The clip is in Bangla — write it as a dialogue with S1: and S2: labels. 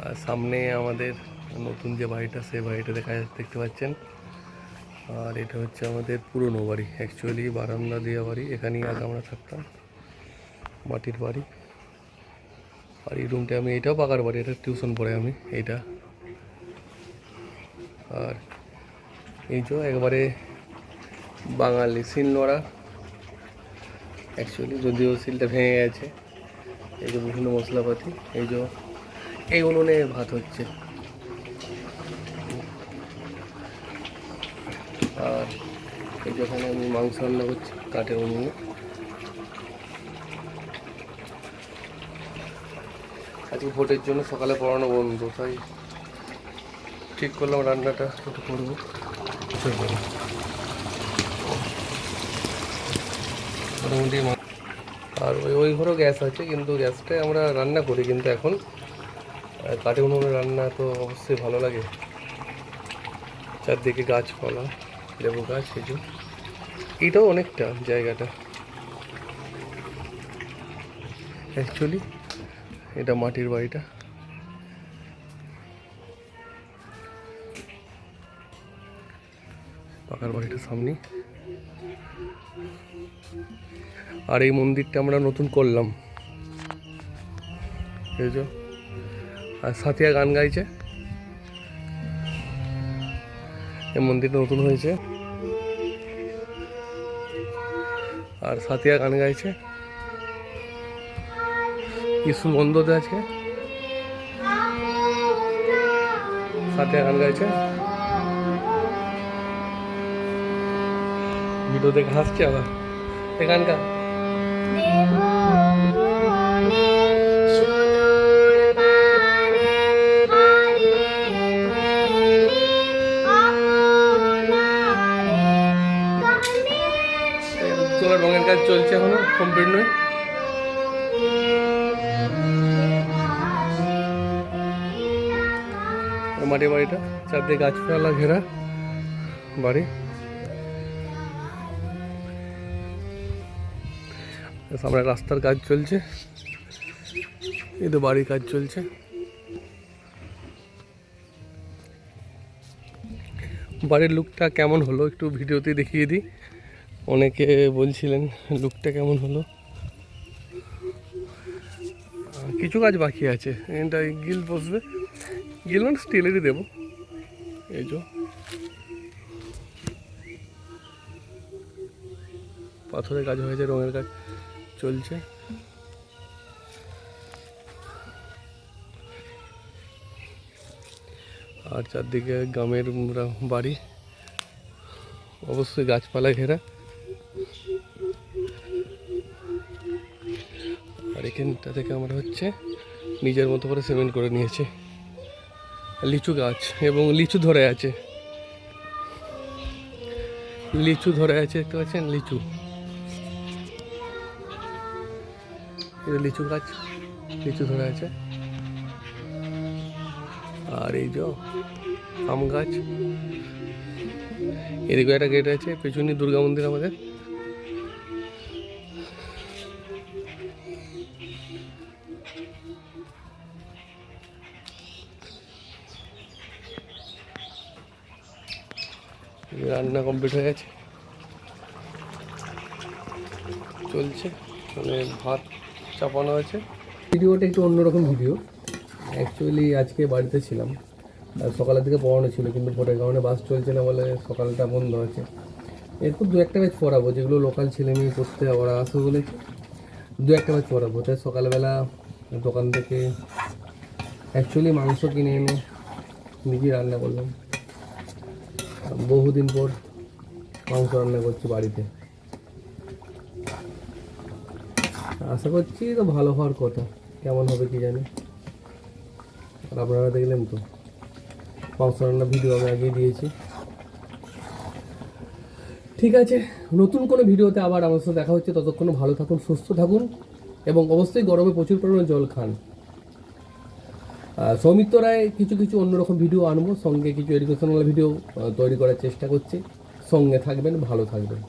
S1: আর সামনে আমাদের নতুন যে বাড়িটা, সেই বাড়িটা দেখতে পাচ্ছেন। আর এটা হচ্ছে আমাদের পুরনো বাড়ি, অ্যাকচুয়ালি বারান্দা দেওয়া বাড়ি। এখানেই আগে আমরা থাকতাম, মাটির বাড়ি। আর এই রুমটা আমি, এটাও পাকার বাড়ি, এটা টিউশন পড়ে আমি এইটা। আর এই যে একবারে বাঙালি শিল নোড়া, অ্যাকচুয়ালি যদিও শিলটা ভেঙে গেছে। এই যে বিভিন্ন মশলাপাতি, এই যে এই উনুনে ভাত হচ্ছে। আর এই যেখানে আমি মাংস রান্না করছি কাঠের উনুনে। আজকে ভোটের জন্য সকালে পড়ানো বন্ধ, তাই ঠিক করলাম রান্নাটা একটু করবো। মোটামুটি। আর ওই ঘরেও গ্যাস আছে, কিন্তু গ্যাসটাই আমরা রান্না করি, কিন্তু এখন কাঠের উনুনে রান্না তো অবশ্যই ভালো লাগে। চারদিকে গাছপালা, লেবু গাছ, খেজুর, এইটাও অনেকটা জায়গাটা। অ্যাকচুয়ালি এটা মাটির বাড়িটা। পাকার বাড়িটার সামনে। আর এই মন্দিরটা আমরা নতুন করলাম, এই যে। আর সাথিয়া গান গাইছে, এই মন্দিরটা নতুন হয়েছে। আর সাথিয়া গান গাইছে, স্কুল বন্ধ হতে আজকে। সাথিয়া গান গাইছে, ভিডিও দেখে হাসছে আবার। এই গানটা রঙের কাজ চলছে, এখনো কমপ্লিট নয়। মাটির বাড়িটা চারদিকে গাছপালা ঘেরা বাড়ি। সামনে রাস্তার কাজ চলছে, এই তো বাড়ির কাজ চলছে। বাড়ির লুকটা কেমন হলো একটু ভিডিওতে দেখিয়ে দিই। অনেকে বলছিলেন লুকটা কেমন হলো। কিছু কাজ বাকি আছে, এটা গিল বসবে, গিল মানে স্টিলেরই দেবো। এই যে পাথরের কাজ হয়েছে, রঙের কাজ চলছে। আর চারদিকে গ্রামের বাড়ি, অবশ্যই গাছপালা ঘেরা। আর এখানটা থেকে আমরা হচ্ছে নিজের মতো করে সিমেন্ট করে নিয়েছে। লিচু গাছ এবং লিচু ধরে আছে, লিচু ধরে আছে, দেখতে পাচ্ছেন লিচু। লিচু গাছ, লিচু ধরে আছে। আর এই যে আম গাছ, এদিকে একটা গেট আছে, পেছনে দুর্গা মন্দির আমাদের। রান্না কমপ্লিট হয়ে গেছে, চলছে, মানে ভাত চাপানো আছে। ভিডিওটা একটু অন্যরকম ভিডিও। অ্যাকচুয়ালি আজকে বাড়িতে ছিলাম, আর সকালের দিকে পড়ানো ছিল, কিন্তু ভোটের কারণে বাস চলছে না বলে সকালটা বন্ধ আছে। এরপর দু একটা ব্যাচ পড়াবো, যেগুলো লোকাল ছেলে মেয়ে পড়তে ওরা আসবে বলেছে, দু একটা ব্যাচ পড়াবো। তাই সকালবেলা দোকান থেকে অ্যাকচুয়ালি মাংস কিনে এনে নিজেই রান্না করলাম। বহুদিন পর মাংস রান্না করছি বাড়িতে, আশা করছি তো ভালো হওয়ার কথা, কেমন হবে কি জানি। আর আপনারা দেখলেন তো মাংস রান্নার ভিডিও আমি আগিয়ে দিয়েছি। ঠিক আছে, নতুন কোনো ভিডিওতে আবার আমার সাথে দেখা হচ্ছে। ততক্ষণ ভালো থাকুন, সুস্থ থাকুন, এবং অবশ্যই গরমে প্রচুর পরিমাণে জল খান। সৌমিত্র রায় কিছু কিছু অন্যরকম ভিডিও আনবো, সঙ্গে কিছু এডুকেশনাল ভিডিও তৈরি করার চেষ্টা করছি। সঙ্গে থাকবেন, ভালো থাকবেন।